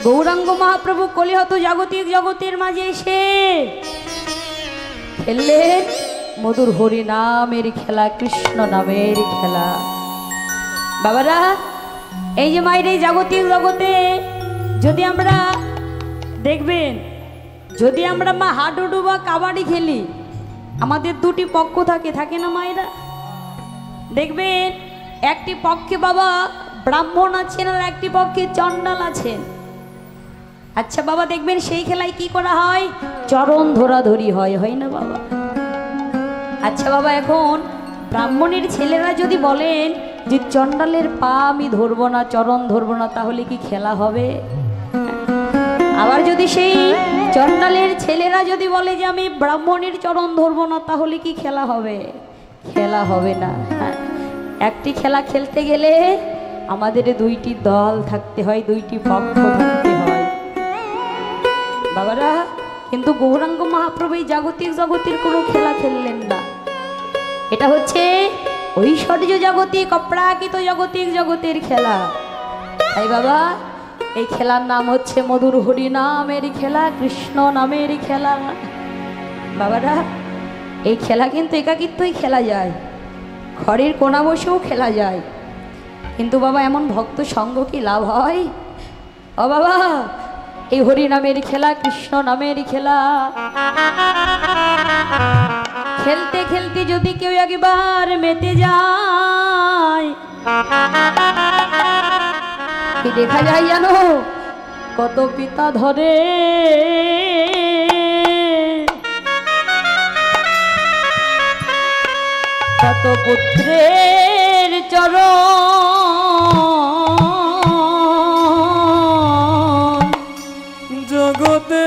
গৌরাঙ্গ মহাপ্রভু কলিহত জাগতিক জগতের মাঝে এসে খেললেন মধুর হরি নামের খেলা, কৃষ্ণ নামের খেলা। বাবারা, এই যে মায়ের এই জাগতিক জগতে যদি আমরা দেখবেন, যদি আমরা মা হাডুডু বা কাবাডি খেলি, আমাদের দুটি পক্ষ থাকে না মায়েরা? দেখবেন একটি পক্ষে বাবা ব্রাহ্মণ আছেন আর একটি পক্ষে চণ্ডাল আছেন। আচ্ছা বাবা, দেখবেন সেই খেলায় কি করা হয়? চরণ ধরাধরি হয়, হয় না বাবা? আচ্ছা বাবা, এখন ব্রাহ্মণের ছেলেরা যদি বলেন যে চণ্ডালের পা আমি ধরবো না, চরণ ধরবো না, তাহলে কি খেলা হবে? আবার যদি সেই চণ্ডালের ছেলেরা যদি বলে যে আমি ব্রাহ্মণের চরণ ধরবো না, তাহলে কি খেলা হবে? খেলা হবে না। একটি খেলা খেলতে গেলে আমাদের দুইটি দল থাকতে হয়, দুইটি পক্ষ থাকতে হয় বাবারা। কিন্তু গৌরাঙ্গ মহাপ্রভু এই জাগতিক জগতের কোনো খেলা খেললেন না। এটা হচ্ছে ঐশ্বর্য জগতিক অপ্রাকৃত জগতিক জগতের খেলা। তাই বাবা, এই খেলার নাম হচ্ছে মধুর হরি নামের খেলা, কৃষ্ণ নামের খেলা। বাবারা, এই খেলা কিন্তু একাকিত্বই খেলা যায়, ঘরের কোণা বসেও খেলা যায়। কিন্তু বাবা, এমন ভক্ত সঙ্গ কি লাভ হয়? ও বাবা, এই হরি নামের খেলা, কৃষ্ণ নামের খেলা খেলতে খেলতে যদি কেউ একবার মেতে যায়, কি দেখা যায় জানো? কত পিতা ধরে কত পুত্রের চরণ জগতে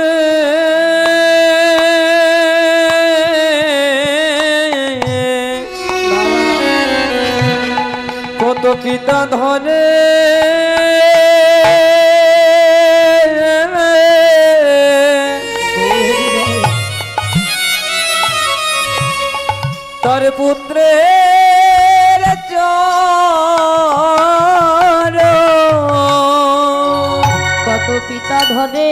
কত পিতা ধরে তার পুত্রের চরণ কত পিতা ধরে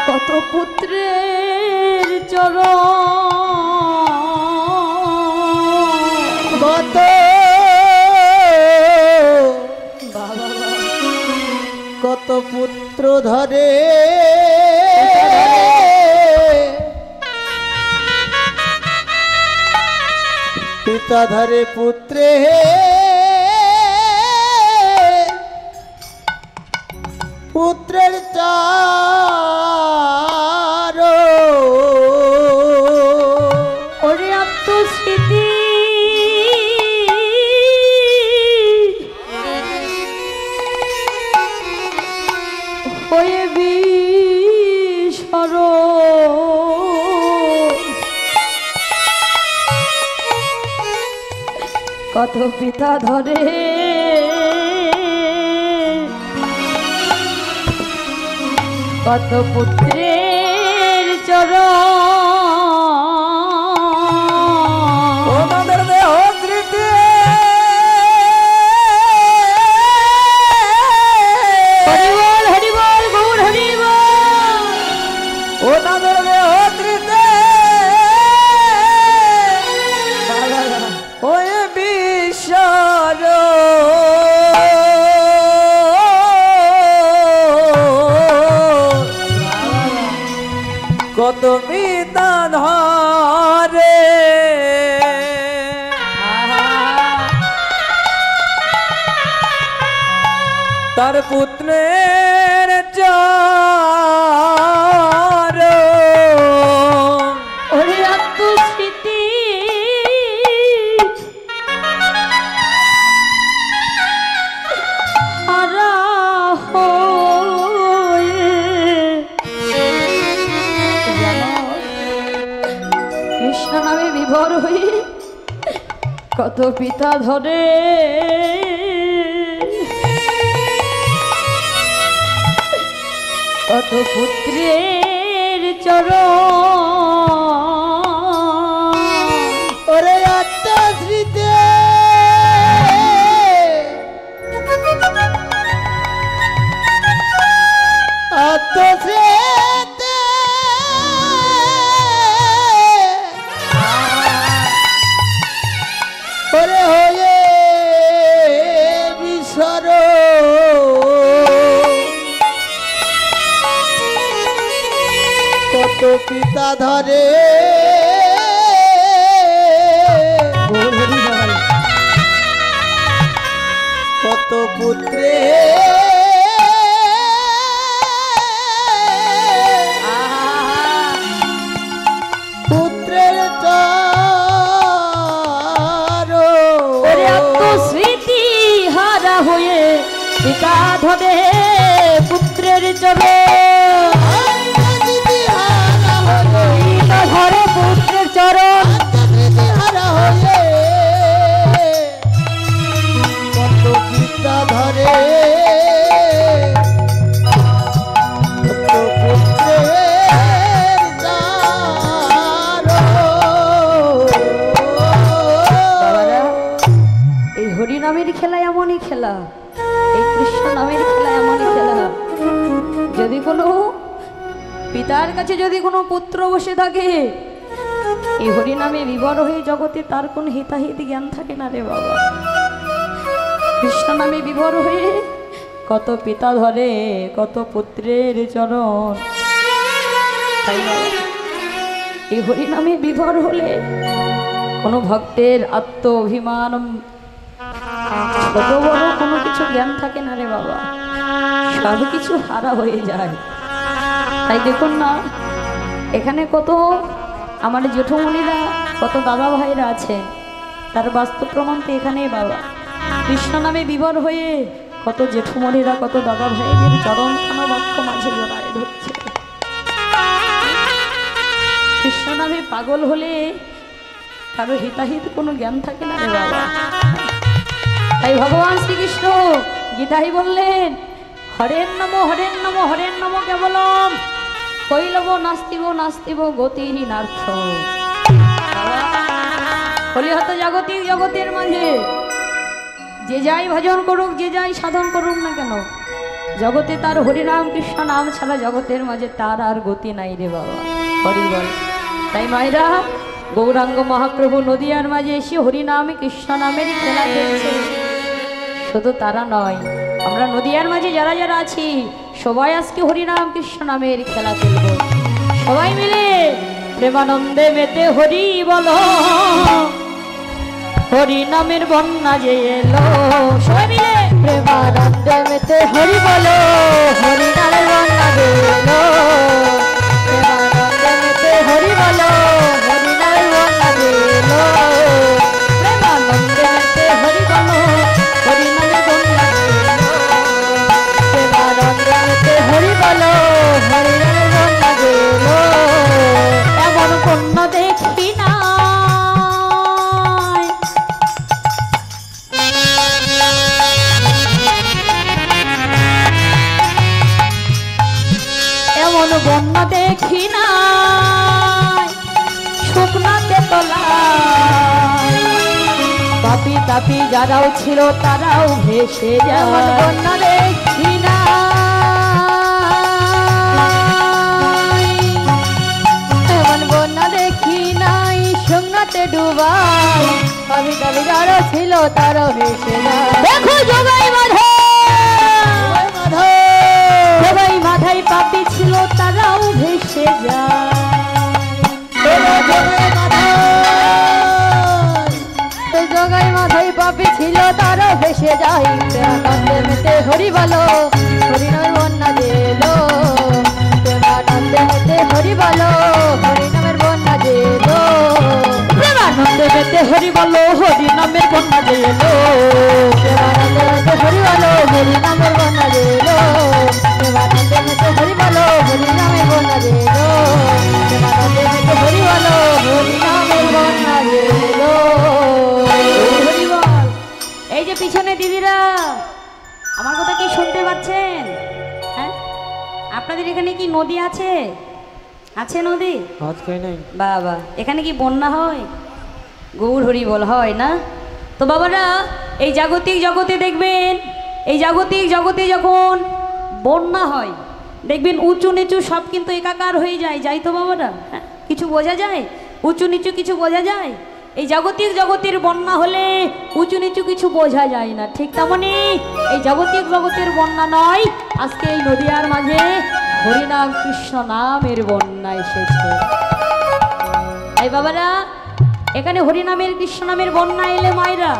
কত পুত্রের চরণ কত কত পুত্র ধরে পিতা ধরে পুত্রে পুত্রের চার ওরে আত্মস্মৃতি হয়ে বিস্মরণ কত পিতা ধরে কত পুত্রের চরণ ওনাদের দেহ স্মৃতি হরিবল হরিবল গৌর হরিবল ওনাদের দেহ স্মৃতি ওই বিশ্বর কত পিতা ধরে তার পুত্রের চার ওরে আত্মস্মৃতি হারা হয়ে কৃষ্ণ নামে বিভোর হয়ে কত পিতা ধরে কত পুত্রের চরণ ওরে আত্মা স্মৃতি ধরে কত পুত্রে পুত্রের স্মৃতি হারা হয়ে পিতা ধরে পুত্রের চরণ ধরে পুত্রের চরণ হারা হয়ে কত পিতা ধরে হরিনামের খেলা এমনই খেলা, এই কৃষ্ণ নামের খেলা এমনই খেলা। যদি কোনো পিতার কাছে যদি কোনো পুত্র বসে থাকে, এই হরিনামে বিবর হয়ে জগতে তার কোন হিতাহিত জ্ঞান থাকে না রে বাবা। কৃষ্ণ নামে বিবর হয়ে কত পিতা ধরে কত পুত্রের চরণ। তাই এই হরিনামে বিভোর হলে কোনো ভক্তের আত্ম অভিমান ছোট বড় কোনো কিছু জ্ঞান থাকে না রে বাবা, সব কিছু হারা হয়ে যায়। তাই দেখুন না, এখানে কত আমার জেঠুমণিরা কত দাদা ভাইরা আছে, তার বাস্তব প্রমাণ তো এখানেই বাবা। কৃষ্ণ নামে বিভোর হয়ে কত জেঠুমণিরা কত দাদা ভাইদের চরণ খানা বক্ষ মাঝে জড়ায় ধরছে। কৃষ্ণ নামে পাগল হলে কারো হিতাহিত কোনো জ্ঞান থাকে না রে বাবা। তাই ভগবান শ্রীকৃষ্ণ গীতাই বললেন, হরের নম হরের নম হরের নম কেবলম কৈলব নাস্তিব নাস্তিব গতিহীনার্থ। হলিহত জাগতিক জগতের মাঝে যে যাই ভজন করুক, যে যাই সাধন করুক না কেন, জগতে তার হরিনাম কৃষ্ণ নাম ছাড়া জগতের মাঝে তার আর গতি নাই রে বাবা। হরি বল। তাই মায়েরা, গৌরাঙ্গ মহাপ্রভু নদিয়ার মাঝে এসে হরিনামে কৃষ্ণ নামেরই খেলা খেলছে। শুধু তারা নয়, আমরা নদিয়ার মাঝে যারা যারা আছি সবাই আজকে হরিনাম কৃষ্ণ নামের খেলা খেলব। সবাই মিলে প্রেমানন্দে মেতে হরি বলো, হরি নামের বন্যা যে এলো। সবাই মিলে প্রেমানন্দে মেতে হরি বলো, হরি নামের বন্যা যে এলো। প্রেমানন্দে মেতে হরি বলো, হরি নামের বন্যা যে এলো। প্রেমানন্দে মেতে হরি বলো, হরি নামের বন্যা যে এলো। প্রেমানন্দে মেতে হরি বলো, হরি নামের বন্যা যে এলো। এমন কন্যা দেখি না, এমন বন্যা দেখি না শুকনাতে তলায়। পাপি তাপি যারাও ছিল তারাও ভেসে যায়। বন্যা দেখি না, এমন বন্যা দেখি নাই শুকনাতে ডুবাই। পাপি তাপি যারা ছিল তারাও ভেসে যায়। দেখো জগাই মাধব, সবাই মাথায় পাপি ছিল তারাও ভেসে যায়। জগাই মাথায় পাপি ছিল তারাও ভেসে যায়। প্রেমানন্দে মেতে হরি বলো, হরি নামের বন্যা যেলো। প্রেমানন্দে মেতে হরি বলো, হরি নামের বন্যা যেলো। প্রেমানন্দে মেতে হরি বলো, হরি নামের বন্যা যেলো। প্রেমানন্দে মেতে হরি বলো, হরি নামের বন্যা যেলো। প্রেমানন্দে মেতে হরি বলো, হরি নামের বন্যা যেলো। প্রেমানন্দে মেতে হরি বলো, হরি নামের বন্যা যেলো। হরি বল। এই যে পিছনে দিদিরা, আমার কথা কি শুনতে পাচ্ছেন? হ্যাঁ, আপনাদের এখানে কি নদী আছে? আছে নদী? বাবা, এখানে কি বন্যা হয়? গৌর হরি বল হয় না? তো বাবারা, এই জাগতিক জগতে দেখবেন, এই জাগতিক জগতে যখন বন্যা হয় দেখবেন উঁচু নিচু সব কিন্তু একাকার হয়ে যায়। যাই তো বাবারা? হ্যাঁ, কিছু বোঝা যায়? উঁচু নিচু কিছু বোঝা যায়? এই জাগতিক জগতের বন্যা হলে উঁচু নিচু কিছু বোঝা যায় না। ঠিক তেমনি এই জাগতিক জগতের বন্যা নয়, আজকে এই নদিয়ার মাঝে হরিনাম কৃষ্ণ নামের বন্যা এসেছে। এই বাবারা, এখানে হরিনামের কৃষ্ণ নামের বন্যা এলে মায়েরা,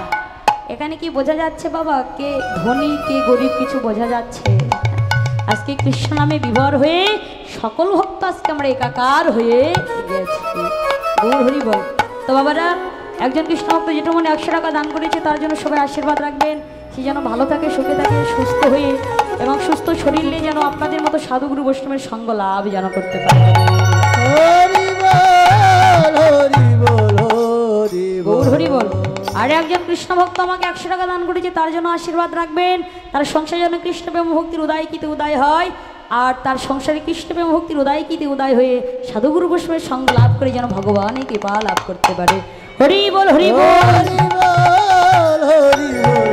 এখানে কি বোঝা যাচ্ছে বাবা কে ধনী কে গরিব কিছু বোঝা যাচ্ছে? আজকে কৃষ্ণ নামে বিভোর হয়ে সকল ভক্ত আজকে আমরা একাকার হয়ে গেছি। গৌর হরি বল। তো বাবারা, একজন কৃষ্ণ ভক্ত যেটা মনে 100 টাকা দান করেছে তার জন্য সবাই আশীর্বাদ রাখবেন, সে যেন ভালো থাকে, সুখে থাকে, সুস্থ হয়ে এবং সুস্থ শরীর নিয়ে যেন আপনাদের মতো সাধুগুরু বৈষ্ণবের সঙ্গ লাভ যেন করতে পারে। হরি বল হরি বল হরি গৌর বল। হরি বল। আর একজন কৃষ্ণ ভক্ত আমাকে 100 টাকা দান করেছে তার জন্য আশীর্বাদ রাখবেন, তার সংসার যেন কৃষ্ণ প্রেম ভক্তির উদয় কিতে উদয় হয়, আর তার সংসারে কৃষ্ণ প্রেম ভক্তির উদয় কিতে উদয় হয়ে সাধুগুরু বৈষ্ণবের সঙ্গ লাভ করে যেন ভগবানের কৃপা লাভ করতে পারে। হরি বল হরি বল হরি বল হরি বল হরি বল।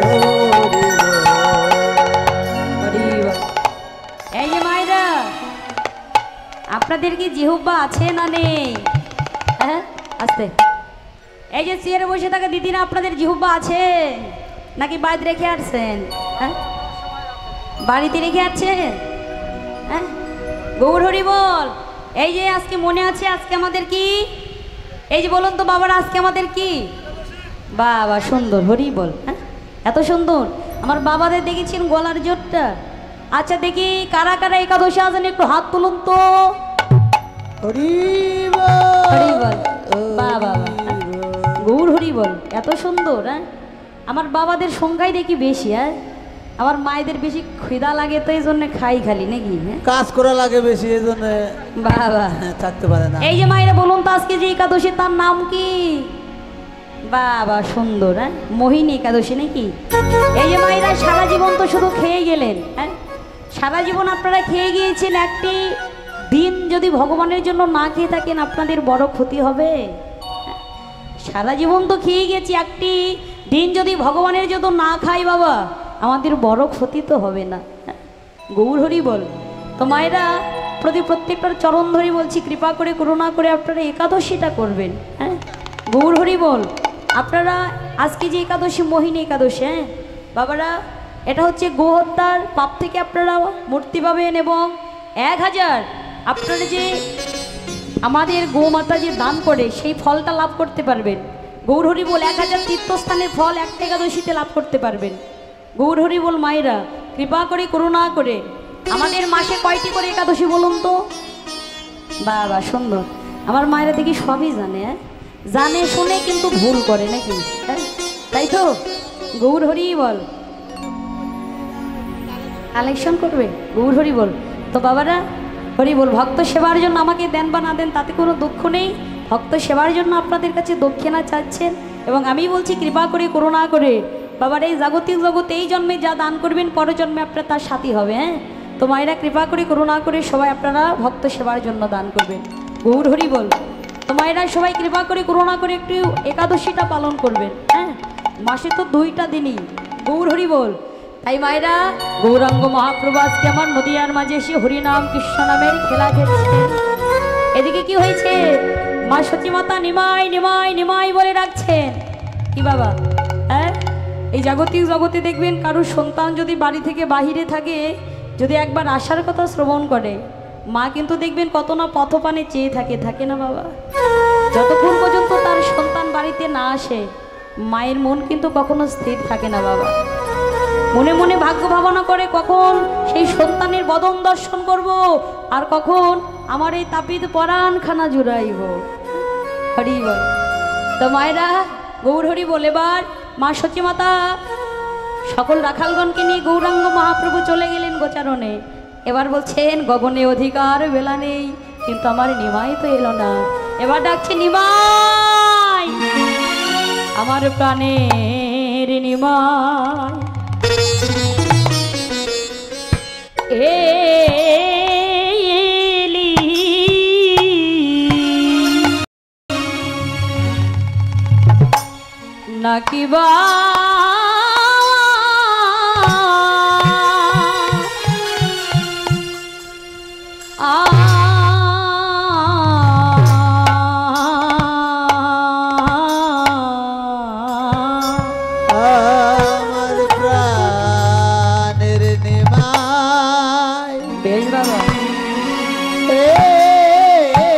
হরি বল। এই যে মায়েরা, আপনাদের কি জিহ্বা আছে না নেই? হ্যাঁ আস্তে। এই যে চেয়ারে বসে থাকা দিদিরা, আপনাদের জিহ্বা আছে নাকি বাদ রেখে আসছেন? হ্যাঁ বাড়িতে রেখে আসছেন? হ্যাঁ গৌর হরি বল। এই যে আজকে মনে আছে আজকে আমাদের কি, এই যে বলুন তো বাবারা, আজকে আমাদের কি? বাবা সুন্দর, হরি বল। হ্যাঁ এত সুন্দর আমার বাবাদের দেখেছেন গলার জোরটা। আচ্ছা দেখি কারা কারা একাদশী আছেন একটু হাত তুলুন তো। হরি হরি বল বল। বাবা গৌর হরি বল। এত সুন্দর। হ্যাঁ আমার বাবাদের সংখ্যাই দেখি বেশি। হ্যাঁ আমার মায়েদের বেশি খিদা লাগে তো এই জন্য খাই খালি নাকি? হ্যাঁ কাজ করা লাগে বেশি, এই জন্য বাবা থাকতে পারে না। এই যে মায়েরা বলুন তো আজকে যে একাদশী তার নাম কি? বাবা সুন্দর। হ্যাঁ মোহিনী একাদশী নাকি? এই যে মায়েরা সারা জীবন তো শুধু খেয়ে গেলেন। হ্যাঁ সারা জীবন আপনারা খেয়ে গিয়েছেন, একটি দিন যদি ভগবানের জন্য না খেয়ে থাকেন আপনাদের বড় ক্ষতি হবে। সারা জীবন তো খেয়ে গেছি, একটি দিন যদি ভগবানের জন্য না খাই বাবা আমাদের বড় ক্ষতি তো হবে না। গৌর হরি বল। তো মায়েরা প্রত্যেকটার চরণ ধরে বলছি, কৃপা করে করুণা করে আপনারা একাদশীটা করবেন। হ্যাঁ গৌর হরি বল। আপনারা আজকে যে একাদশী মোহিনী একাদশী, হ্যাঁ বাবারা এটা হচ্ছে গোহত্যার পাপ থেকে আপনারা মুক্তি পাবেন এবং 1000 আপনারা যে আমাদের গোমাতা যে দান করে সেই ফলটা লাভ করতে পারবেন। গৌর হরি বল। 1000 তীর্থস্থানের ফল একটা একাদশীতে লাভ করতে পারবেন। গৌর হরি বল। মায়েরা কৃপা করে করুণা করে আমাদের মাসে কয়টি করে একাদশী বলুন তো? বাবা সুন্দর। আমার মায়েরা দেখি সবই জানে। হ্যাঁ জানে শুনে কিন্তু ভুল করে নাকি? হ্যাঁ তাই তো? গৌর হরি বল। কালেকশন করবে। গৌর হরি বল। তো বাবারা হরি বল। ভক্ত সেবার জন্য আমাকে দেন বা না দেন তাতে কোনো দুঃখ নেই, ভক্ত সেবার জন্য আপনাদের কাছে দক্ষিণা চাচ্ছেন এবং আমি বলছি কৃপা করে করুণা করে বাবার এই জাগতিক জগতে এই জন্মে যা দান করবেন পরের জন্মে আপনার তার সাথী হবে। হ্যাঁ তো মায়েরা কৃপা করে করুণা করে সবাই আপনারা ভক্ত সেবার জন্য দান করবেন। গৌর হরি বল। তো মায়েরা সবাই কৃপা করে করুণা করে একটু একাদশীটা পালন করবেন। হ্যাঁ মাসে তো 2টা দিনই। গৌর হরি বল। তাই মায়েরা গৌরাঙ্গ মহাপ্রভু আজকে আমার নদিয়ার মাঝে এসে হরিনাম কৃষ্ণ নামের খেলা খেলছে। এদিকে কি হয়েছে? মা সতীমাতা নিমাই নিমাই নিমাই বলে ডাকছেন। কি বাবা? হ্যাঁ এই জাগতিক জগতে দেখবেন কারোর সন্তান যদি বাড়ি থেকে বাহিরে থাকে, যদি একবার আসার কথা শ্রবণ করে, মা কিন্তু দেখবেন কত না পথপানে চেয়ে থাকে না বাবা? যতক্ষণ পর্যন্ত তার সন্তান বাড়িতে না আসে মায়ের মন কিন্তু কখনো স্থির থাকে না বাবা। মনে মনে ভাগ্য ভাবনা করে কখন সেই সন্তানের বদন দর্শন করব আর কখন আমার এই তাপিত পরাণখানা জুড়াইব। হরি বল। তো মায়েরা গৌর হরি বল। এবার মা সতীমাতা সকল রাখালগণকে নিয়ে গৌরাঙ্গ মহাপ্রভু চলে গেলেন গোচারণে। এবার বলছেন গগনে অধিকার বেলা নেই, কিন্তু আমার নিমাই তো এলো না। এবার ডাকছে নিমাই, আমার প্রাণের নিমাই এলি নাকি বা আমার প্রাণের নিমাই বেশ বাবা। এলে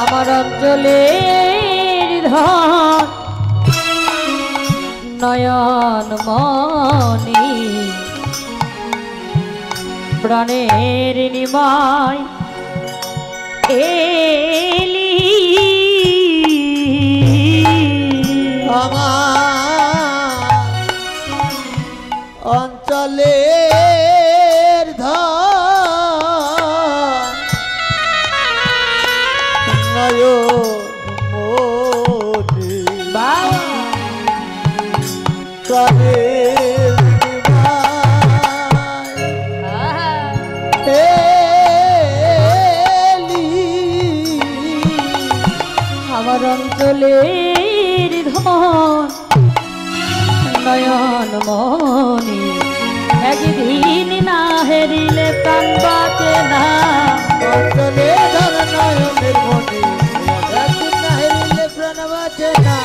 আমার অঞ্চলের ধন নয়ন মনি প্রাণের নিমায় এলি আমার অঞ্চলের ধন নয়নমণি প্রাণের নিমায় এলি। আমার অঞ্চলের ধন নয়ন মনি একদিন না হেরিলে প্রাণ বাঁচে না। অঞ্চলের ধন নয়নের মণি একদিন না হেরিলে প্রাণ বাঁচে না।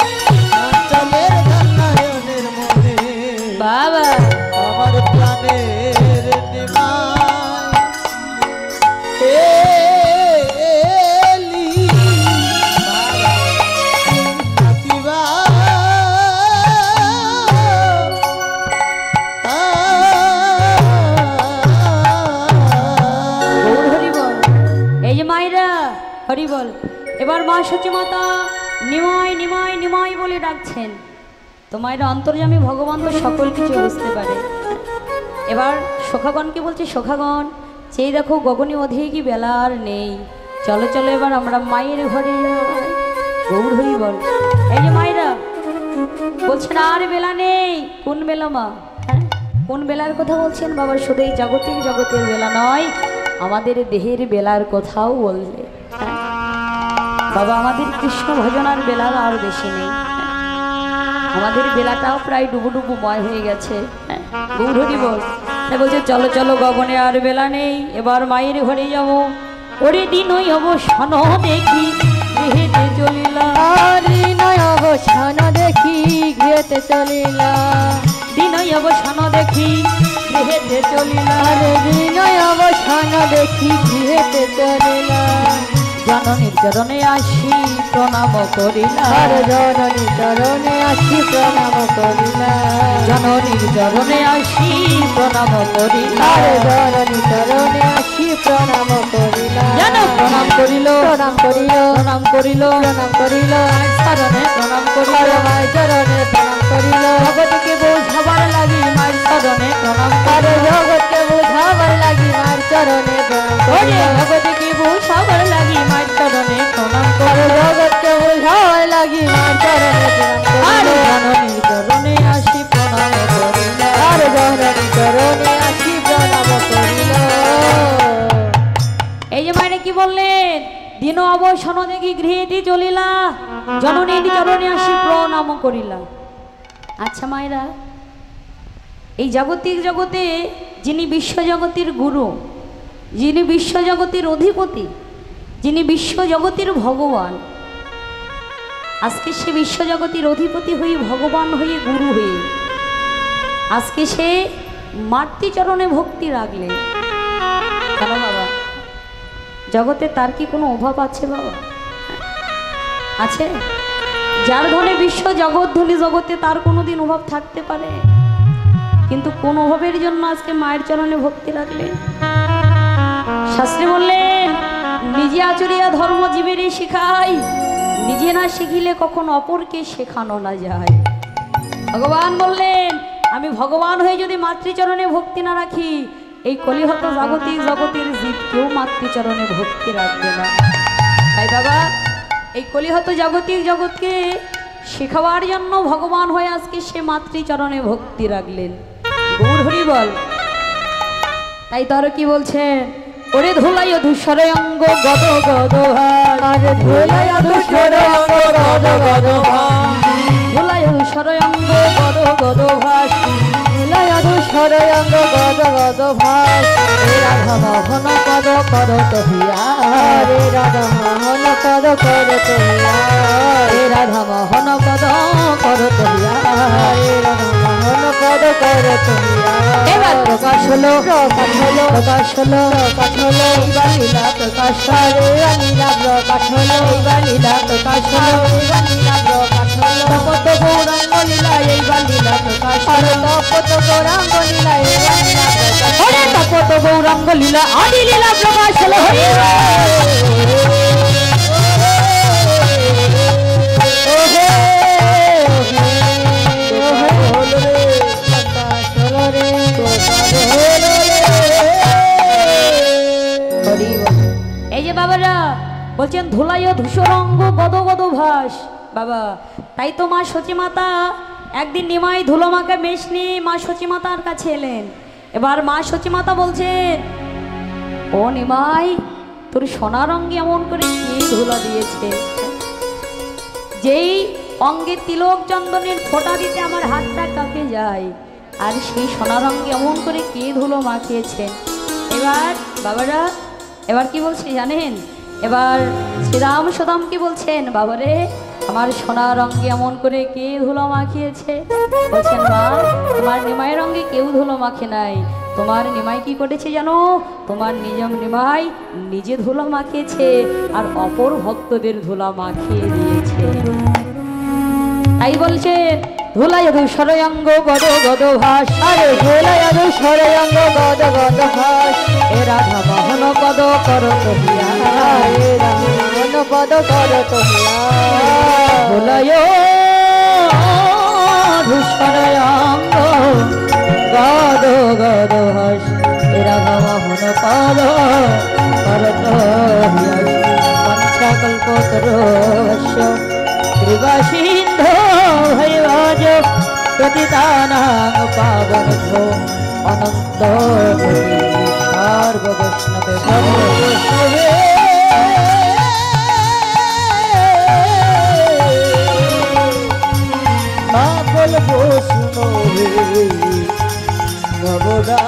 অঞ্চলের ধন নয়নের মণি বাবা আমার প্রাণের নিমায় এলি। নাকিবা গৌর হরি বল। এই যে মায়েরা হরি বল। এবার মা সচি মাতা নিমাই নিমাই নিমাই বলে ডাকছেন। তো মায়েরা অন্তর্যামী ভগবান তো সকল কিছু বুঝতে পারে। এবার সখাগণকে বলছে, সখাগণ সেই দেখো গগনে অধে কি বেলা আর নেই, চলো চলো এবার আমরা মায়ের ঘরে যাই। গৌর হরি বল। এই যে মায়েরা বলছেন আর বেলা নেই। কোন বেলা মা? হ্যাঁ কোন বেলার কথা বলছেন বাবা? শুধু এই জাগতিক জগতের বেলা নয়, আমাদের দেহের বেলার কথাও বললে। হ্যাঁ বাবা আমাদের কৃষ্ণ ভজনার বেলার আর বেশি নেই। আমাদের বেলাটাও প্রায় ডুবুডুবুময় হয়ে গেছে। হ্যাঁ গৌর হরি বল। তাই বলছে চলো চলো গগনে আর বেলা নেই, এবার মায়ের ঘরে যাব। ওরে দিন ওই অবসান দেখি গৃহেতে চলিলা। দিন অবসান দেখি গৃহেতে চলিলা। দিন ওই অবসান দেখি গৃহেতে চলিলা। দিন অবসান দেখি গৃহেতে চলিলা। জননীর চরণে আসি প্রণাম করিলা। আর জননী চরণে আসি প্রণাম করিলা। জননীর চরণে আসি প্রণাম করিলা। আর জননী চরণে আসি প্রণাম করিলা। যেন প্রণাম করিল প্রণাম করিল প্রণাম করিল প্রণাম করিল। চরণে প্রণাম করিল। আর মায়ের চরণে প্রণাম করিল। জগৎকে বোঝাবার লাগি মায়ের চরণে প্রণাম আর করিল। জগৎকে বুঝাবার লাগি মায়ের চরণে প্রণাম ওরে করিল। জগৎকে বোঝাবার লাগি মায়ের চরণে প্রণাম আর করিল। জগৎকে বুঝাবার লাগি মায়ের চরণে প্রণাম আর করিল। জননীর চরণে আসি প্রণাম করিল। আর জননী চরণে আসি প্রণাম করিল। এই যে মায়েরা কি বললেন? দিন অবসান দেখি গৃহেতে চলিলা, জননীর চরণে আসি প্রণাম করিলা। আচ্ছা মায়েরা, এই জাগতিক জগতে যিনি বিশ্বজগতের গুরু, যিনি বিশ্বজগতের অধিপতি, যিনি বিশ্বজগতের ভগবান, আজকে সে বিশ্বজগতের অধিপতি হয়ে ভগবান হয়ে গুরু হয়ে আজকে সে মাতৃচরণে ভক্তি রাখলেন। কেন বাবা? জগতে তার কি কোনো অভাব আছে বাবা? আছে? যার ধনে বিশ্ব জগৎ ধনী জগতে তার কোনোদিন অভাব থাকতে পারে? কিন্তু কোন অভাবের জন্য আজকে মায়ের চরণে ভক্তি রাখলেন? শাস্ত্রী বললেন নিজে আচরিয়া ধর্ম জীবেরই শিখাই, নিজে না শিখিলে কখন অপরকে শেখানো না যায়। ভগবান বললেন আমি ভগবান হয়ে যদি মাতৃচরণে ভক্তি না রাখি, এই কলিহত জাগতিক জগতের জীব কেউ মাতৃচরণে ভক্তি রাখবে না। তাই বাবা এই কলিহত জাগতিক জগৎকে শেখাবার জন্য ভগবান হয়ে আজকে সে মাতৃচরণে ভক্তি রাখলেন। গৌর হরি বল। তাই তার কি বলছেন? ওরে ধুলাই ধূসরে অঙ্গ গদ গদ ভার। আরে ধুলাই ধূসরে অঙ্গ গদ গদ ভার। ধুলাই ধূসরে অঙ্গ গদ গদ ভাস। ধুলাই ধূসরে অঙ্গ গদ গদ ভাস। হে রাধা মোহন পদ কর তহিয়া। রে রাধা মোহন পদ কর তহিয়া। হে রাধা মোহন পদ কর তহিয়া। রে রাধা মোহন পদ কর তহিয়া। এবার কর প্রকাশ হলো প্রকাশ হলো প্রকাশ হলো প্রকাশ হলো এইবার লীলা প্রকাশ হলো লীলা প্রকাশ হলো এইবার লীলা প্রকাশ হলো এইবার লীলা প্রকাশ হলো তপত গৌরাঙ্গ লীলা এইবার লীলা প্রকাশ হলো তপত গৌরাঙ্গ লীলা এইবার লীলা প্রকাশ হলো তপত গৌরাঙ্গ লীলা আদি লীলা প্রকাশ হলো হরি এই যে বাবারা বলছেন ধুলায় ধূসরঙ্গ গদ গদ ভাস বাবা তাই তো মা সচিমাতা একদিন নিমাই ধুলো মাকে বেশ নিয়ে মা সচিমাতার কাছে এলেন এবার মা সচিমাতা বলছেন ও নিমাই তোর সোনার অঙ্গে এমন করে কি ধুলা দিয়েছে যেই অঙ্গে তিলক চন্দনের ফোঁটা দিতে আমার হাতটা কাঁপে যায় আর সেই সোনার অঙ্গে এমন করে কে ধুলো মাখিয়েছে এবার বাবারা এবার কি বলছি জানেন এবার শ্রীরাম সদাম কি বলছেন বাবারে আমার সোনার রঙে এমন করে কে ধুলো মাখিয়েছে বলছেন মা তোমার নিমাইয়ের রঙে কেউ ধুলো মাখে নাই তোমার নিমাই কি করেছে জানো তোমার নিজম নিমাই নিজে ধুলো মাখিয়েছে আর অপর ভক্তদের ধুলো মাখিয়ে দিয়েছে তাই বলছেন ধুলায় ধূসরঙ্গ গদ গদ ভাস আরে ধুলায় ধূসরঙ্গ গদ গদ ভাস এ রাধা মোহন পদ করত হিয়া এ রাধা মোহন পদ করত হিয়া ধুলায় ধূসরঙ্গ গদ গদ ভাস এ রাধা মোহন পদ করত হিয়া পঞ্চকল্পতরুস্য কৃপাসিন্ধো ভৈরাজ প্রতিদানাং পাবন ভো অনন্ত সর্ব বৈষ্ণবে বৈষ্ণবে পাগল বৈষ্ণবে ভবদা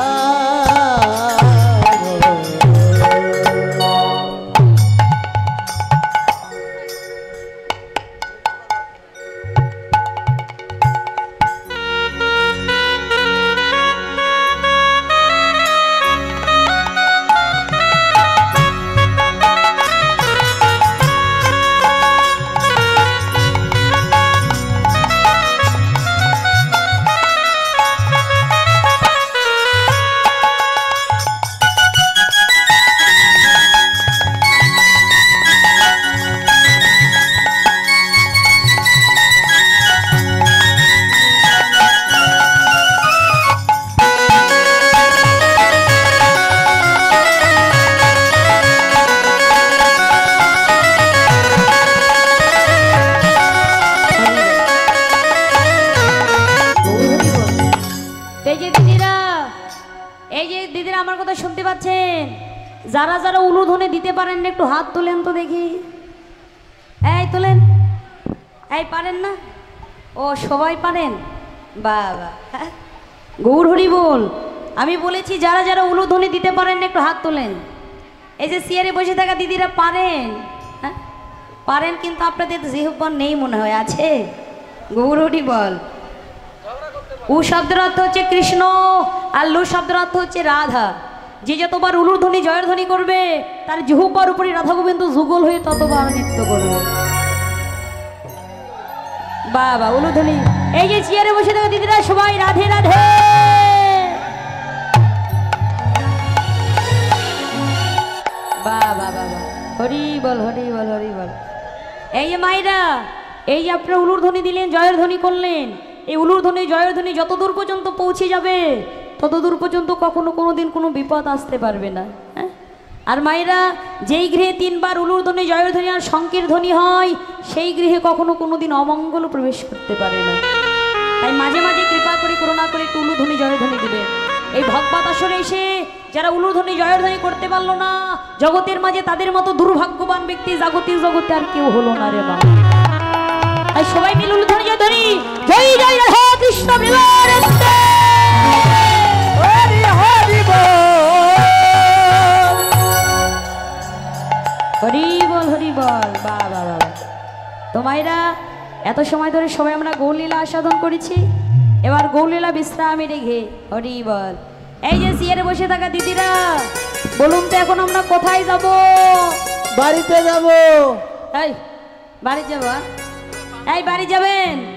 যারা যারা উলুধ্বনি দিতে পারেন না একটু হাত তুলেন তো দেখি এই তোলেন এই পারেন না ও সবাই পারেন বাবা গৌর হরি বল আমি বলেছি যারা যারা উলুধ্বনি দিতে পারেন না একটু হাত তোলেন এই যে চেয়ারে বসে থাকা দিদিরা পারেন হ্যাঁ পারেন কিন্তু আপনাদের জিহ্বা নেই মনে হয় আছে গৌর হরি বল উ শব্দের অর্থ হচ্ছে কৃষ্ণ আর লু শব্দের অর্থ হচ্ছে রাধা যে যতবার উলুর ধ্বনি জয়ের ধ্বনি করবে তার জিহ্বার উপরে রাধা গোবিন্দ যুগল হয়ে ততবার নৃত্য করবে বাবা উলুর ধ্বনি এই যে চেয়ারে বসে থাকা দিদিরা সবাই রাধে রাধে বাবা বাবা হরি বল হরি বল হরি বল এই যে মায়েরা এই যে আপনারা উলুর ধ্বনি দিলেন জয়ের ধ্বনি করলেন এই উলুর ধ্বনি জয়ের ধ্বনি যতদূর পর্যন্ত পৌঁছে যাবে ততদূর পর্যন্ত কখনো কোনো দিন কোনো বিপদ আসতে পারবে না হ্যাঁ আর মায়েরা যেই গৃহে তিনবার উলুর ধ্বনি জয়ের ধ্বনি আর শঙ্কের ধ্বনি হয় সেই গৃহে কখনো কোনো দিন অমঙ্গল প্রবেশ করতে পারে না তাই মাঝে মাঝে কৃপা করে করুণা করে একটু উলুর ধ্বনি জয়ের ধ্বনি দিবে এই ভগবত আসরে এসে যারা উলুর ধ্বনি জয়ের ধ্বনি করতে পারলো না জগতের মাঝে তাদের মতো দুর্ভাগ্যবান ব্যক্তি জাগতিক জগতে আর কেউ হলো না রে মা তাই সবাই মিলে উলুর ধ্বনি জয় ধ্বনি জয় জয় রাধা কৃষ্ণ প্রেমানন্দে হরি হরি বল বাবা বাবা তো মায়েরা এত সময় ধরে সবাই আমরা গৌরলীলা আস্বাদন করেছি এবার গৌরলীলা বিশ্রামে রেখে হরি বল এই যে সিয়ারে বসে থাকা দিদিরা, বলুন তো এখন আমরা কোথায় যাব? বাড়িতে যাব। এই বাড়ি যাবা? এই বাড়ি যাবেন?